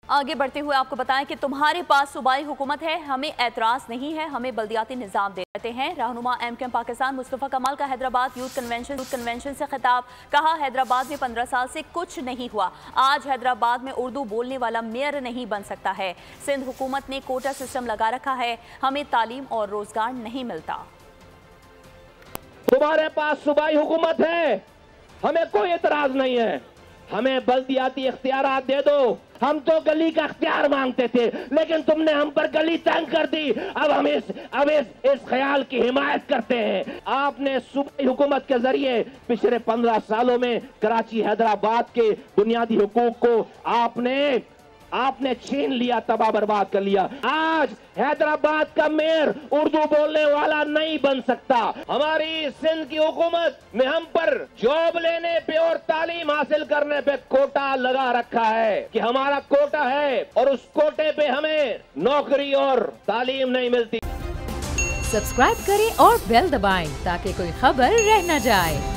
आगे बढ़ते हुए आपको बताएं कि तुम्हारे पास सूबाई हुकूमत है, हमें एतराज नहीं है, हमें बल्दियाती निज़ाम देते हैं। रहनुमा MKM पाकिस्तान मुस्तफ़ा कमाल का हैदराबाद यूथ कन्वेंशन से खिताब। कहा, हैदराबाद में 15 साल से कुछ नहीं हुआ। आज हैदराबाद में उर्दू बोलने वाला मेयर नहीं बन सकता है। सिंध हुकूमत ने कोटा सिस्टम लगा रखा है, हमें तालीम और रोजगार नहीं मिलता। तुम्हारे पास सूबाई हुकूमत है, हमें कोई एतराज नहीं है, हमें बल्दियाती इख्तियारात दे दो। हम तो गली का इख्तियार मांगते थे, लेकिन तुमने हम पर गली तंग कर दी। अब हम इस ख्याल की हिमायत करते हैं। आपने सूबाई हुकूमत के जरिए पिछले 15 सालों में कराची हैदराबाद के बुनियादी हुकूक को आपने छीन लिया, तबाह बर्बाद कर लिया। आज हैदराबाद का मेयर उर्दू बोलने वाला नहीं बन सकता। हमारी सिंध की हुकूमत में हम पर जॉब लेने पे और तालीम हासिल करने पे कोटा लगा रखा है कि हमारा कोटा है और उस कोटे पे हमें नौकरी और तालीम नहीं मिलती। सब्सक्राइब करें और बेल दबाएं ताकि कोई खबर रह न जाए।